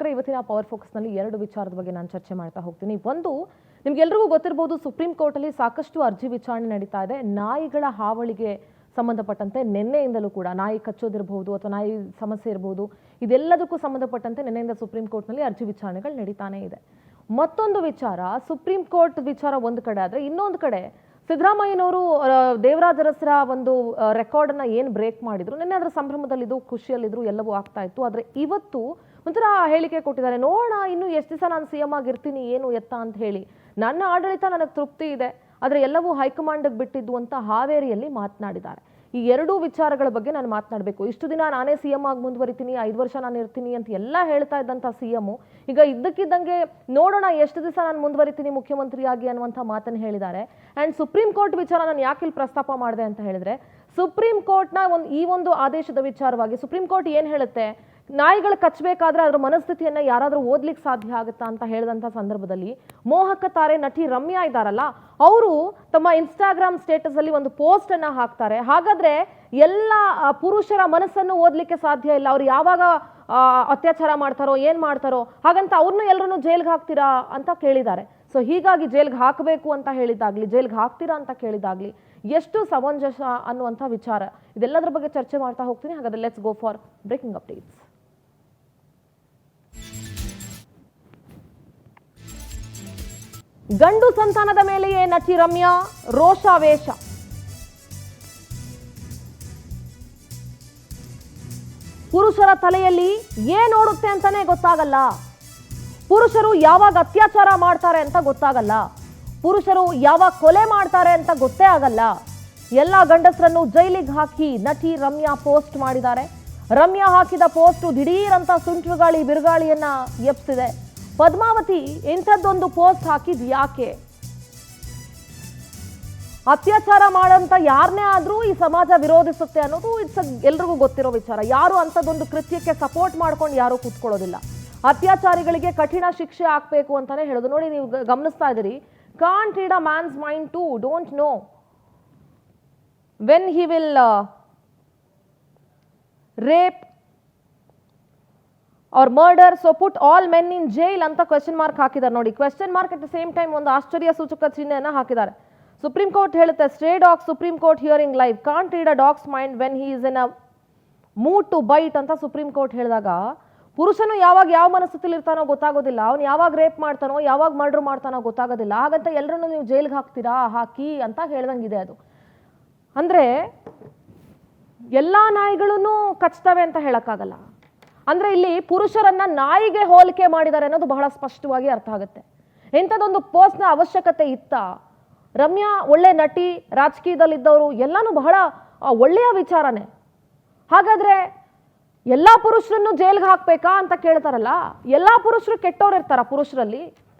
ಇವತ್ತಿನ power focus ನಲ್ಲಿ ಎರಡು ವಿಚಾರದ ಬಗ್ಗೆ ನಾನು ಚರ್ಚೆ ಮಾಡ್ತಾ ಹೋಗ್ತೀನಿ. ಒಂದು, ನಿಮಗೆಲ್ಲರಿಗೂ ಗೊತ್ತಿರಬಹುದು, ಸುಪ್ರೀಂ ಕೋರ್ಟ್ ಅಲ್ಲಿ ಸಾಕಷ್ಟು ಅರ್ಜಿ ವಿಚಾರಣೆ ನಡೀತಾ ಇದೆ. ನಾಯಿಗಳ ಹಾವಳಿಗೆ ಸಂಬಂಧಪಟ್ಟಂತೆ ನಿನ್ನೆಯಿಂದಲೂ ಕೂಡ ನಾಯಿ ಕಚ್ಚೋದಿರಬಹುದು ಅಥವಾ ನಾಯಿ ಸಮಸ್ಯೆ ಇರಬಹುದು, ಇದೆಲ್ಲದಕ್ಕೂ ಸಂಬಂಧಪಟ್ಟಂತೆ ನಿನ್ನೆಯಿಂದ ಸುಪ್ರೀಂ ಕೋರ್ಟ್ ನಲ್ಲಿ ಅರ್ಜಿ ವಿಚಾರಣೆಗಳು ನಡೀತಾನೆ ಇದೆ. ಮತ್ತೊಂದು ವಿಚಾರ, ಸುಪ್ರೀಂ ಕೋರ್ಟ್ ವಿಚಾರ ಒಂದು ಕಡೆ ಆದ್ರೆ, ಇನ್ನೊಂದು ಕಡೆ ಸಿದ್ದರಾಮಯ್ಯನವರು ದೇವರಾಜ ಅರಸರ ಒಂದು ರೆಕಾರ್ಡ್ ಅನ್ನ ಏನು ಬ್ರೇಕ್ ಮಾಡಿದ್ರು, ನಿನ್ನೆ ಅದರ ಸಂಭ್ರಮದಲ್ಲಿದ್ದು ಖುಷಿಯಲ್ಲಿದ್ರು, ಎಲ್ಲವೂ ಆಗ್ತಾ ಇತ್ತು. ಆದ್ರೆ ಇವತ್ತು ಒಂಥರ ಹೇಳಿಕೆ ಕೊಟ್ಟಿದ್ದಾರೆ, ನೋಡೋಣ ಇನ್ನು ಎಷ್ಟು ದಿವಸ ನಾನು ಸಿಎಂ ಆಗಿರ್ತೀನಿ ಏನು ಎತ್ತ ಅಂತ ಹೇಳಿ, ನನ್ನ ಆಡಳಿತ ನನಗೆ ತೃಪ್ತಿ ಇದೆ, ಆದರೆ ಎಲ್ಲವೂ ಹೈಕಮಾಂಡ್ಗೆ ಬಿಟ್ಟಿದ್ದು ಅಂತ ಹಾವೇರಿಯಲ್ಲಿ ಮಾತನಾಡಿದ್ದಾರೆ. ಈ ಎರಡೂ ವಿಚಾರಗಳ ಬಗ್ಗೆ ನಾನು ಮಾತನಾಡಬೇಕು. ಇಷ್ಟು ದಿನ ನಾನೇ ಸಿಎಂ ಆಗಿ ಮುಂದುವರಿತೀನಿ, 5 ವರ್ಷ ನಾನು ಇರ್ತೀನಿ ಅಂತ ಎಲ್ಲ ಹೇಳ್ತಾ ಇದ್ದಂಥ ಸಿಎಂ ಈಗ ಇದ್ದಕ್ಕಿದ್ದಂಗೆ ನೋಡೋಣ ಎಷ್ಟು ದಿವಸ ನಾನು ಮುಂದುವರಿತೀನಿ ಮುಖ್ಯಮಂತ್ರಿಯಾಗಿ ಅನ್ನುವಂಥ ಮಾತನ್ನು ಹೇಳಿದ್ದಾರೆ. ಆ್ಯಂಡ್ ಸುಪ್ರೀಂ ಕೋರ್ಟ್ ವಿಚಾರ ನಾನು ಯಾಕೆ ಇಲ್ಲಿ ಪ್ರಸ್ತಾಪ ಮಾಡಿದೆ ಅಂತ ಹೇಳಿದ್ರೆ, ಸುಪ್ರೀಂ ಕೋರ್ಟ್ನ ಈ ಒಂದು ಆದೇಶದ ವಿಚಾರವಾಗಿ ಸುಪ್ರೀಂ ಕೋರ್ಟ್ ಏನು ಹೇಳುತ್ತೆ, ನಾಯಿಗಳು ಕಚ್ಚಬೇಕಾದ್ರೆ ಅದರ ಮನಸ್ಥಿತಿಯನ್ನ ಯಾರಾದರೂ ಓದ್ಲಿಕ್ಕೆ ಸಾಧ್ಯ ಆಗುತ್ತಾ ಅಂತ ಹೇಳಿದಂಥ ಸಂದರ್ಭದಲ್ಲಿ ಮೋಹಕ ತಾರೆ ನಟಿ ರಮ್ಯಾ ಇದ್ದಾರಲ್ಲ, ಅವರು ತಮ್ಮ ಇನ್ಸ್ಟಾಗ್ರಾಮ್ ಸ್ಟೇಟಸ್ ಅಲ್ಲಿ ಒಂದು ಪೋಸ್ಟ್ ಅನ್ನ ಹಾಕ್ತಾರೆ. ಹಾಗಾದ್ರೆ ಎಲ್ಲ ಪುರುಷರ ಮನಸ್ಸನ್ನು ಓದ್ಲಿಕ್ಕೆ ಸಾಧ್ಯ ಇಲ್ಲ, ಅವ್ರು ಯಾವಾಗ ಅತ್ಯಾಚಾರ ಮಾಡ್ತಾರೋ ಏನ್ ಮಾಡ್ತಾರೋ ಹಾಗಂತ ಅವ್ರನ್ನ ಎಲ್ಲರನ್ನು ಜೈಲ್ಗೆ ಹಾಕ್ತೀರಾ ಅಂತ ಕೇಳಿದ್ದಾರೆ. ಸೊ ಹೀಗಾಗಿ ಜೈಲ್ಗೆ ಹಾಕಬೇಕು ಅಂತ ಹೇಳಿದಾಗ್ಲಿ, ಜೈಲ್ಗೆ ಹಾಕ್ತೀರಾ ಅಂತ ಕೇಳಿದಾಗ್ಲಿ ಎಷ್ಟು ಸಮಂಜಸ ಅನ್ನುವಂಥ ವಿಚಾರ, ಇದೆಲ್ಲದರ ಬಗ್ಗೆ ಚರ್ಚೆ ಮಾಡ್ತಾ ಹೋಗ್ತೀನಿ. ಹಾಗಾದ್ರೆ let's go for breaking updates. ಗಂಡು ಸಂತಾನದ ಮೇಲೆಯೇ ನಟಿ ರಮ್ಯಾ ರೋಷಾವೇಶ. ಪುರುಷರ ತಲೆಯಲ್ಲಿ ಏನೋಡುತ್ತೆ ಅಂತಾನೆ ಗೊತ್ತಾಗಲ್ಲ, ಪುರುಷರು ಯಾವಾಗ ಅತ್ಯಾಚಾರ ಮಾಡ್ತಾರೆ ಅಂತ ಗೊತ್ತಾಗಲ್ಲ, ಪುರುಷರು ಯಾವಾಗ ಕೊಲೆ ಮಾಡ್ತಾರೆ ಅಂತ ಗೊತ್ತೇ ಆಗಲ್ಲ. ಎಲ್ಲ ಗಂಡಸರನ್ನು ಜೈಲಿಗೆ ಹಾಕಿ ನಟಿ ರಮ್ಯಾ ಪೋಸ್ಟ್ ಮಾಡಿದ್ದಾರೆ. ರಮ್ಯಾ ಹಾಕಿದ ಪೋಸ್ಟ್ ದಿಢೀರಂತ ಸುಂಟುಗಾಳಿ ಬಿರುಗಾಳಿಯನ್ನ ಎಬ್ಸಿದೆ. ಪದ್ಮಾವತಿ ಇಂಥದ್ದೊಂದು ಪೋಸ್ಟ್ ಹಾಕಿದ್ ಯಾಕೆ? ಅತ್ಯಾಚಾರ ಮಾಡಂತ ಯಾರನ್ನೇ ಆದ್ರೂ ಈ ಸಮಾಜ ವಿರೋಧಿಸುತ್ತೆ ಅನ್ನೋದು ಎಲ್ರಿಗೂ ಗೊತ್ತಿರೋ ವಿಚಾರ. ಯಾರು ಅಂಥದ್ದೊಂದು ಕೃತ್ಯಕ್ಕೆ ಸಪೋರ್ಟ್ ಮಾಡ್ಕೊಂಡು ಯಾರು ಕೂತ್ಕೊಳ್ಳೋದಿಲ್ಲ. ಅತ್ಯಾಚಾರಿಗಳಿಗೆ ಕಠಿಣ ಶಿಕ್ಷೆ ಆಗ್ಬೇಕು ಅಂತಾನೆ ಹೇಳೋದು. ನೋಡಿ, ನೀವು ಗಮನಿಸ್ತಾ ಇದ್ದೀರಿ, can't read a man's mind too, don't know when he will rape or murder, so put all men in jail ಅಂತ ಕ್ವೆಶ್ಚನ್ ಮಾರ್ಕ್ ಹಾಕಿದ್ದಾರೆ. ನೋಡಿ, question mark at the same time ಒಂದು ಆಶ್ಚರ್ಯ ಸೂಚಕ ಚಿಹ್ನೆಯನ್ನ ಹಾಕಿದ್ದಾರೆ. ಸುಪ್ರೀಂ ಕೋರ್ಟ್ ಹೇಳುತ್ತೆ, stray dog Supreme Court hearing live can't read a dog's mind when he is in a mood to bite ಅಂತ ಸುಪ್ರೀಂ ಕೋರ್ಟ್ ಹೇಳಿದಾಗ, ಪುರುಷನು ಯಾವಾಗ ಯಾವ ಮನಸ್ಥಿತಿಲಿ ಇರ್ತಾನೋ ಗೊತ್ತಾಗೋದಿಲ್ಲ, ಅವನು ಯಾವಾಗ ರೇಪ್ ಮಾಡ್ತಾನೋ ಯಾವಾಗ ಮರ್ಡರ್ ಮಾಡ್ತಾನೋ ಗೊತ್ತಾಗೋದಿಲ್ಲ, ಹಾಗಂತ ಎಲ್ಲರನ್ನು ನೀವು ಜೈಲ್ಗೆ ಹಾಕ್ತೀರಾ ಹಾಕಿ ಅಂತ ಹೇಳ್ದಂಗಿದೆ. ಅದು ಅಂದ್ರೆ ಎಲ್ಲಾ ನಾಯಿಗಳನ್ನು ಕಚ್ತವೆ ಅಂತ ಹೇಳಕ್ಕಾಗಲ್ಲ. ಅಂದ್ರೆ ಇಲ್ಲಿ ಪುರುಷರನ್ನ ನಾಯಿಗೆ ಹೋಲಿಕೆ ಮಾಡಿದ್ದಾರೆ ಅನ್ನೋದು ಬಹಳ ಸ್ಪಷ್ಟವಾಗಿ ಅರ್ಥ ಆಗುತ್ತೆ. ಇಂಥದ್ದೊಂದು ಪೋಸ್ಟ್ನ ಅವಶ್ಯಕತೆ ಇತ್ತ? ರಮ್ಯಾ ಒಳ್ಳೆ ನಟಿ, ರಾಜಕೀಯದಲ್ಲಿದ್ದವರು, ಎಲ್ಲಾನು ಬಹಳ ಒಳ್ಳೆಯ ವಿಚಾರನೆ. ಹಾಗಾದ್ರೆ ಎಲ್ಲಾ ಪುರುಷರನ್ನು ಜೈಲ್ಗೆ ಹಾಕ್ಬೇಕಾ ಅಂತ ಕೇಳ್ತಾರಲ್ಲ, ಎಲ್ಲಾ ಪುರುಷರು ಕೆಟ್ಟವ್ರು ಇರ್ತಾರ ಪುರುಷರಲ್ಲಿ?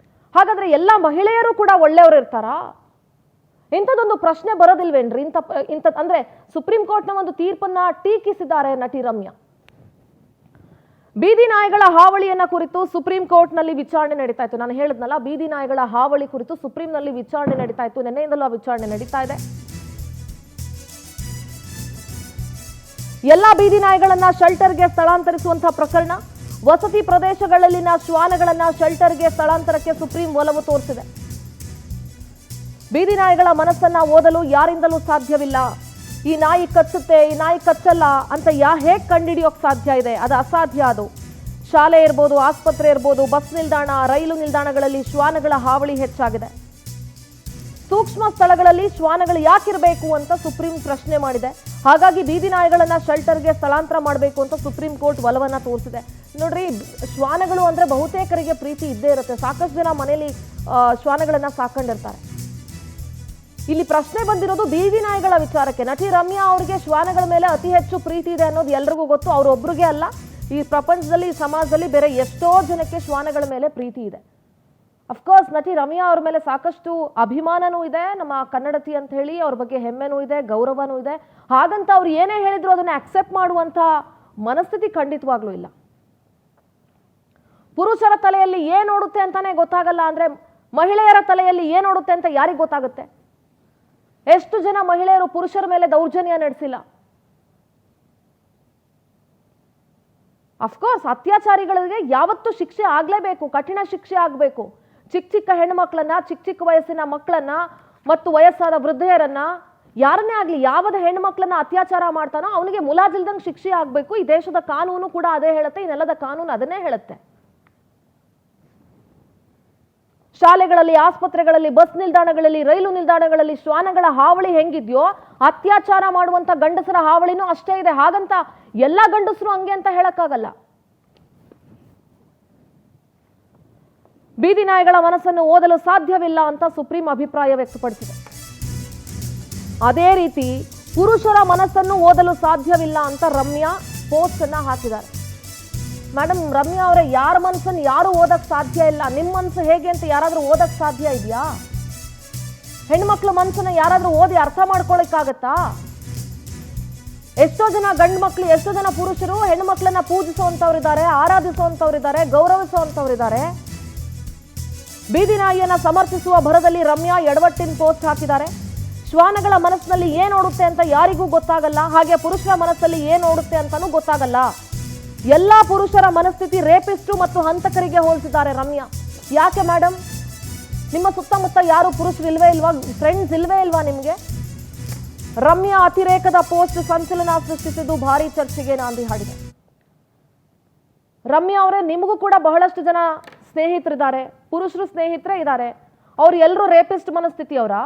ಹಾಗಾದ್ರೆ ಎಲ್ಲಾ ಮಹಿಳೆಯರು ಕೂಡ ಒಳ್ಳೆಯವರು ಇರ್ತಾರಾ? ಇಂಥದ್ದೊಂದು ಪ್ರಶ್ನೆ ಬರೋದಿಲ್ವೇನ್ರಿ? ಇಂಥ ಅಂದ್ರೆ ಸುಪ್ರೀಂ ಕೋರ್ಟ್ನ ಒಂದು ತೀರ್ಪನ್ನ ಟೀಕಿಸಿದ್ದಾರೆ ನಟಿ ರಮ್ಯಾ. ಬೀದಿ ನಾಯಿಗಳ ಹಾವಳಿಯನ್ನ ಕುರಿತು ಸುಪ್ರೀಂ ಕೋರ್ಟ್ ನಲ್ಲಿ ವಿಚಾರಣೆ ನಡೀತಾ ಇತ್ತು. ನಾನು ಹೇಳಿದ್ನಲ್ಲ, ಬೀದಿ ನಾಯಿಗಳ ಹಾವಳಿ ಕುರಿತು ಸುಪ್ರೀಂ ನಲ್ಲಿ ವಿಚಾರಣೆ ನಡೀತಾ ಇತ್ತು. ನಿನ್ನೆಯಿಂದಲೂ ಆ ವಿಚಾರಣೆ ನಡೀತಾ ಇದೆ. ಎಲ್ಲಾ ಬೀದಿ ನಾಯಿಗಳನ್ನ ಶೆಲ್ಟರ್ಗೆ ಸ್ಥಳಾಂತರಿಸುವಂತಹ ಪ್ರಕರಣ, ವಸತಿ ಪ್ರದೇಶಗಳಲ್ಲಿನ ಶ್ವಾನಗಳನ್ನ ಶೆಲ್ಟರ್ಗೆ ಸ್ಥಳಾಂತರಕ್ಕೆ ಸುಪ್ರೀಂ ಒಲವು ತೋರಿಸಿದೆ. ಬೀದಿ ನಾಯಿಗಳ ಮನಸ್ಸನ್ನ ಓದಲು ಯಾರಿಂದಲೂ ಸಾಧ್ಯವಿಲ್ಲ. ಈ ನಾಯಿ ಕಚ್ಚುತ್ತೆ, ಈ ನಾಯಿ ಕಚ್ಚಲ್ಲ ಅಂತ ಹೇಗೆ ಕಂಡುಹಿಡಿಯೋಕೆ ಸಾಧ್ಯ ಇದೆ? ಅದು ಅಸಾಧ್ಯ. ಅದು ಶಾಲೆ ಇರ್ಬೋದು, ಆಸ್ಪತ್ರೆ ಇರ್ಬೋದು, ಬಸ್ ನಿಲ್ದಾಣ, ರೈಲು ನಿಲ್ದಾಣಗಳಲ್ಲಿ ಶ್ವಾನಗಳ ಹಾವಳಿ ಹೆಚ್ಚಾಗಿದೆ. ಸೂಕ್ಷ್ಮ ಸ್ಥಳಗಳಲ್ಲಿ ಶ್ವಾನಗಳು ಯಾಕಿರಬೇಕು ಅಂತ ಸುಪ್ರೀಂ ಪ್ರಶ್ನೆ ಮಾಡಿದೆ. ಹಾಗಾಗಿ ಬೀದಿ ನಾಯಿಗಳನ್ನ ಶೆಲ್ಟರ್ಗೆ ಸ್ಥಳಾಂತರ ಮಾಡಬೇಕು ಅಂತ ಸುಪ್ರೀಂ ಕೋರ್ಟ್ ಒಲವನ್ನ ತೋರಿಸಿದೆ. ನೋಡ್ರಿ, ಶ್ವಾನಗಳು ಅಂದ್ರೆ ಬಹುತೇಕರಿಗೆ ಪ್ರೀತಿ ಇದ್ದೇ ಇರುತ್ತೆ. ಸಾಕಷ್ಟು ಜನ ಮನೆಯಲ್ಲಿ ಶ್ವಾನಗಳನ್ನ ಸಾಕೊಂಡಿರ್ತಾರೆ. ಇಲ್ಲಿ ಪ್ರಶ್ನೆ ಬಂದಿರೋದು ಬೀದಿ ನಾಯಿಗಳ ವಿಚಾರಕ್ಕೆ. ನಟಿ ರಮ್ಯಾ ಅವರಿಗೆ ಶ್ವಾನಗಳ ಮೇಲೆ ಅತಿ ಹೆಚ್ಚು ಪ್ರೀತಿ ಇದೆ ಅನ್ನೋದು ಎಲ್ರಿಗೂ ಗೊತ್ತು. ಅವರೊಬ್ಬರಿಗೆ ಅಲ್ಲ, ಈ ಪ್ರಪಂಚದಲ್ಲಿ, ಸಮಾಜದಲ್ಲಿ ಬೇರೆ ಎಷ್ಟೋ ಜನಕ್ಕೆ ಶ್ವಾನಗಳ ಮೇಲೆ ಪ್ರೀತಿ ಇದೆ. ಅಫ್ಕೋರ್ಸ್ ನಟಿ ರಮ್ಯಾ ಅವ್ರ ಮೇಲೆ ಸಾಕಷ್ಟು ಅಭಿಮಾನನೂ ಇದೆ, ನಮ್ಮ ಕನ್ನಡತಿ ಅಂತ ಹೇಳಿ ಅವ್ರ ಬಗ್ಗೆ ಹೆಮ್ಮೆನೂ ಇದೆ, ಗೌರವನೂ ಇದೆ. ಹಾಗಂತ ಅವ್ರು ಏನೇ ಹೇಳಿದ್ರು ಅದನ್ನ ಅಕ್ಸೆಪ್ಟ್ ಮಾಡುವಂತ ಮನಸ್ಥಿತಿ ಖಂಡಿತವಾಗ್ಲೂ ಇಲ್ಲ. ಪುರುಷರ ತಲೆಯಲ್ಲಿ ಏನ್ ಓಡುತ್ತೆ ಅಂತಾನೆ ಗೊತ್ತಾಗಲ್ಲ ಅಂದ್ರೆ ಮಹಿಳೆಯರ ತಲೆಯಲ್ಲಿ ಏನ್ ಓಡುತ್ತೆ ಅಂತ ಯಾರಿಗೆ ಗೊತ್ತಾಗುತ್ತೆ? ಎಷ್ಟು ಜನ ಮಹಿಳೆಯರು ಪುರುಷರ ಮೇಲೆ ದೌರ್ಜನ್ಯ ನಡೆಸಿಲ್ಲ? ಅಫ್ಕೋರ್ಸ್ ಅತ್ಯಾಚಾರಿಗಳಿಗೆ ಯಾವತ್ತೂ ಶಿಕ್ಷೆ ಆಗಲೇಬೇಕು, ಕಠಿಣ ಶಿಕ್ಷೆ ಆಗಬೇಕು. ಚಿಕ್ಕ ಚಿಕ್ಕ ಹೆಣ್ಮಕ್ಳನ್ನ, ಚಿಕ್ಕ ಚಿಕ್ಕ ವಯಸ್ಸಿನ ಮಕ್ಕಳನ್ನ ಮತ್ತು ವಯಸ್ಸಾದ ವೃದ್ಧೆಯರನ್ನ, ಯಾರನ್ನೇ ಆಗಲಿ, ಯಾವದ ಹೆಣ್ಮಕ್ಳನ್ನ ಅತ್ಯಾಚಾರ ಮಾಡ್ತಾನೋ ಅವನಿಗೆ ಮುಲಾಜಿಲ್ದಂಗೆ ಶಿಕ್ಷೆ ಆಗಬೇಕು. ಈ ದೇಶದ ಕಾನೂನು ಕೂಡ ಅದೇ ಹೇಳುತ್ತೆ, ಈ ನೆಲದ ಕಾನೂನು ಅದನ್ನೇ ಹೇಳುತ್ತೆ. ಶಾಲೆಗಳಲ್ಲಿ, ಆಸ್ಪತ್ರೆಗಳಲ್ಲಿ, ಬಸ್ ನಿಲ್ದಾಣಗಳಲ್ಲಿ, ರೈಲು ನಿಲ್ದಾಣಗಳಲ್ಲಿ ಶ್ವಾನಗಳ ಹಾವಳಿ ಹೆಂಗಿದ್ಯೋ ಅತ್ಯಾಚಾರ ಮಾಡುವಂತ ಗಂಡಸರ ಹಾವಳಿನೂ ಅಷ್ಟೇ ಇದೆ. ಹಾಗಂತ ಎಲ್ಲಾ ಗಂಡಸರು ಹಂಗೆ ಅಂತ ಹೇಳಕ್ಕಾಗಲ್ಲ. ಬೀದಿ ನಾಯಿಗಳ ಮನಸ್ಸನ್ನು ಓದಲು ಸಾಧ್ಯವಿಲ್ಲ ಅಂತ ಸುಪ್ರೀಂ ಅಭಿಪ್ರಾಯ ವ್ಯಕ್ತಪಡಿಸಿದೆ. ಅದೇ ರೀತಿ ಪುರುಷರ ಮನಸ್ಸನ್ನು ಓದಲು ಸಾಧ್ಯವಿಲ್ಲ ಅಂತ ರಮ್ಯಾ ಪೋಸ್ಟ್ ಅನ್ನ ಹಾಕಿದ್ದಾರೆ. ಮೇಡಮ್, ರಮ್ಯಾ ಅವರೇ, ಯಾರ ಮನಸ್ಸನ್ನು ಯಾರು ಓದಕ್ ಸಾಧ್ಯ ಇಲ್ಲ. ನಿಮ್ಮ ಮನಸ್ಸು ಹೇಗೆ ಅಂತ ಯಾರಾದ್ರೂ ಓದಕ್ ಸಾಧ್ಯ ಇದೆಯಾ? ಹೆಣ್ಮಕ್ಳ ಮನಸ್ಸನ್ನ ಯಾರಾದ್ರೂ ಓದಿ ಅರ್ಥ ಮಾಡ್ಕೊಳಕ್ಕಾಗತ್ತಾ? ಎಷ್ಟೋ ಜನ ಗಂಡು ಮಕ್ಳು, ಎಷ್ಟೋ ಜನ ಪುರುಷರು ಹೆಣ್ಮಕ್ಳನ್ನ ಪೂಜಿಸುವಂತವ್ರಿದ್ದಾರೆ, ಆರಾಧಿಸುವಂತವ್ರಿದ್ದಾರೆ, ಗೌರವಿಸುವಂತವ್ರಿದ್ದಾರೆ. ಬೀದಿ ನಾಯಿಯನ್ನ ಸಮರ್ಥಿಸುವ ಭರದಲ್ಲಿ ರಮ್ಯಾ ಎಡವಟ್ಟಿನ ಪೋಸ್ಟ್ ಹಾಕಿದ್ದಾರೆ. ಶ್ವಾನಗಳ ಮನಸ್ಸಿನಲ್ಲಿ ಏನ್ ಓಡುತ್ತೆ ಅಂತ ಯಾರಿಗೂ ಗೊತ್ತಾಗಲ್ಲ, ಹಾಗೆ ಪುರುಷರ ಮನಸ್ಸಲ್ಲಿ ಏನ್ ಓಡುತ್ತೆ ಅಂತಾನೂ ಗೊತ್ತಾಗಲ್ಲ. ಎಲ್ಲಾ ಪುರುಷರ ಮನಸ್ಥಿತಿ ರೇಪಿಸ್ಟು ಮತ್ತು ಹಂತಕರಿಗೆ ಹೋಲಿಸಿದ್ದಾರೆ ರಮ್ಯಾ. ಯಾಕೆ ಮೇಡಮ್, ನಿಮ್ಮ ಸುತ್ತಮುತ್ತ ಯಾರು ಪುರುಷರು ಇಲ್ವೇ ಇಲ್ವಾ? ಫ್ರೆಂಡ್ಸ್ ಇಲ್ವೇ ಇಲ್ವಾ ನಿಮ್ಗೆ? ರಮ್ಯಾ ಅತಿರೇಕದ ಪೋಸ್ಟ್ ಸಂಚಲನ ಸೃಷ್ಟಿಸಿದ್ದು ಭಾರಿ ಚರ್ಚೆಗೆ ನಾಂದಿ ಹಾಡಿದೆ. ರಮ್ಯಾ ಅವರೇ, ನಿಮಗೂ ಕೂಡ ಬಹಳಷ್ಟು ಜನ ಸ್ನೇಹಿತರಿದ್ದಾರೆ, ಪುರುಷರು ಸ್ನೇಹಿತರೇ ಇದ್ದಾರೆ. ಅವ್ರು ಎಲ್ಲರೂ ರೇಪಿಸ್ಟ್ ಮನಸ್ಥಿತಿ ಅವರ?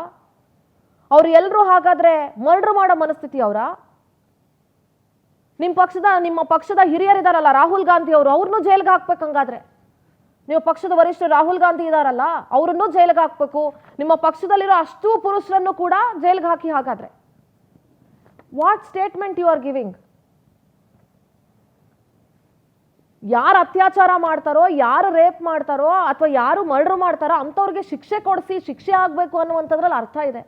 ಅವ್ರು ಎಲ್ಲರೂ ಹಾಗಾದ್ರೆ ಮರ್ಡರ್ ಮಾಡೋ ಮನಸ್ಥಿತಿ ಅವರ? ನಿಮ್ಮ ಪಕ್ಷದ ಹಿರಿಯರಿದಾರಲ್ಲ, ರಾಹುಲ್ ಗಾಂಧಿ ಅವರು, ಅವ್ರನ್ನೂ ಜೈಲ್ಗೆ ಹಾಕ್ಬೇಕು. ಹಂಗಾದ್ರೆ ನಿಮ್ಮ ಪಕ್ಷದ ವರಿಷ್ಠ ರಾಹುಲ್ ಗಾಂಧಿ ಇದಾರಲ್ಲ, ಅವ್ರನ್ನೂ ಜೈಲ್ಗೆ ಹಾಕ್ಬೇಕು. ನಿಮ್ಮ ಪಕ್ಷದಲ್ಲಿರೋ ಅಷ್ಟೂ ಪುರುಷರನ್ನು ಕೂಡ ಜೈಲ್ಗೆ ಹಾಕಿ. ಹಾಗಾದ್ರೆ what statement you are giving? ಯಾರು ಅತ್ಯಾಚಾರ ಮಾಡ್ತಾರೋ, ಯಾರು ರೇಪ್ ಮಾಡ್ತಾರೋ, ಅಥವಾ ಯಾರು ಮರ್ಡರ್ ಮಾಡ್ತಾರೋ ಅಂಥವ್ರಿಗೆ ಶಿಕ್ಷೆ ಕೊಡಿಸಿ ಶಿಕ್ಷೆ ಆಗ್ಬೇಕು ಅನ್ನುವಂಥದ್ರಲ್ಲಿ ಅರ್ಥ ಇದೆ.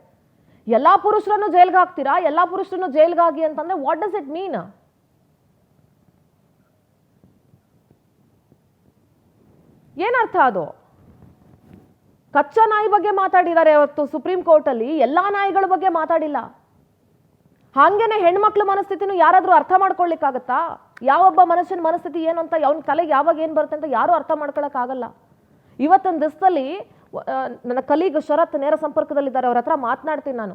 ಎಲ್ಲಾ ಪುರುಷರನ್ನು ಜೈಲ್ಗೆ ಹಾಕ್ತೀರಾ? ಎಲ್ಲಾ ಪುರುಷರನ್ನು ಜೈಲ್ಗೆ ಹಾಕಿ ಅಂತಂದ್ರೆ ವಾಟ್ ಡಸ್ ಇಟ್ ಮೀನ್? ಏನರ್ಥ ಅದು? ಕಚ್ಚಾ ನಾಯಿ ಬಗ್ಗೆ ಮಾತಾಡಿದ್ದಾರೆ ಅವತ್ತು ಸುಪ್ರೀಂ ಕೋರ್ಟ್ ಅಲ್ಲಿ, ಎಲ್ಲಾ ನಾಯಿಗಳ ಬಗ್ಗೆ ಮಾತಾಡಿಲ್ಲ. ಹಾಗೇನೆ ಹೆಣ್ಮಕ್ಳ ಮನಸ್ಥಿತಿನೂ ಯಾರಾದ್ರೂ ಅರ್ಥ ಮಾಡ್ಕೊಳ್ಳಿಕ್ಕಾಗತ್ತಾ? ಯಾವೊಬ್ಬ ಮನುಷ್ಯನ ಮನಸ್ಥಿತಿ ಏನು ಅಂತ, ಅವನ ತಲೆಗೆ ಯಾವಾಗ ಏನ್ ಬರುತ್ತೆ ಅಂತ ಯಾರು ಅರ್ಥ ಮಾಡ್ಕೊಳಕ್ ಆಗಲ್ಲ. ಇವತ್ತಿನ ದಿವಸದಲ್ಲಿ ನನ್ನ ಕಲೀಗ್ ಶರತ್ ನೇರ ಸಂಪರ್ಕದಲ್ಲಿದ್ದಾರೆ, ಅವ್ರ ಹತ್ರ ಮಾತನಾಡ್ತೀನಿ ನಾನು.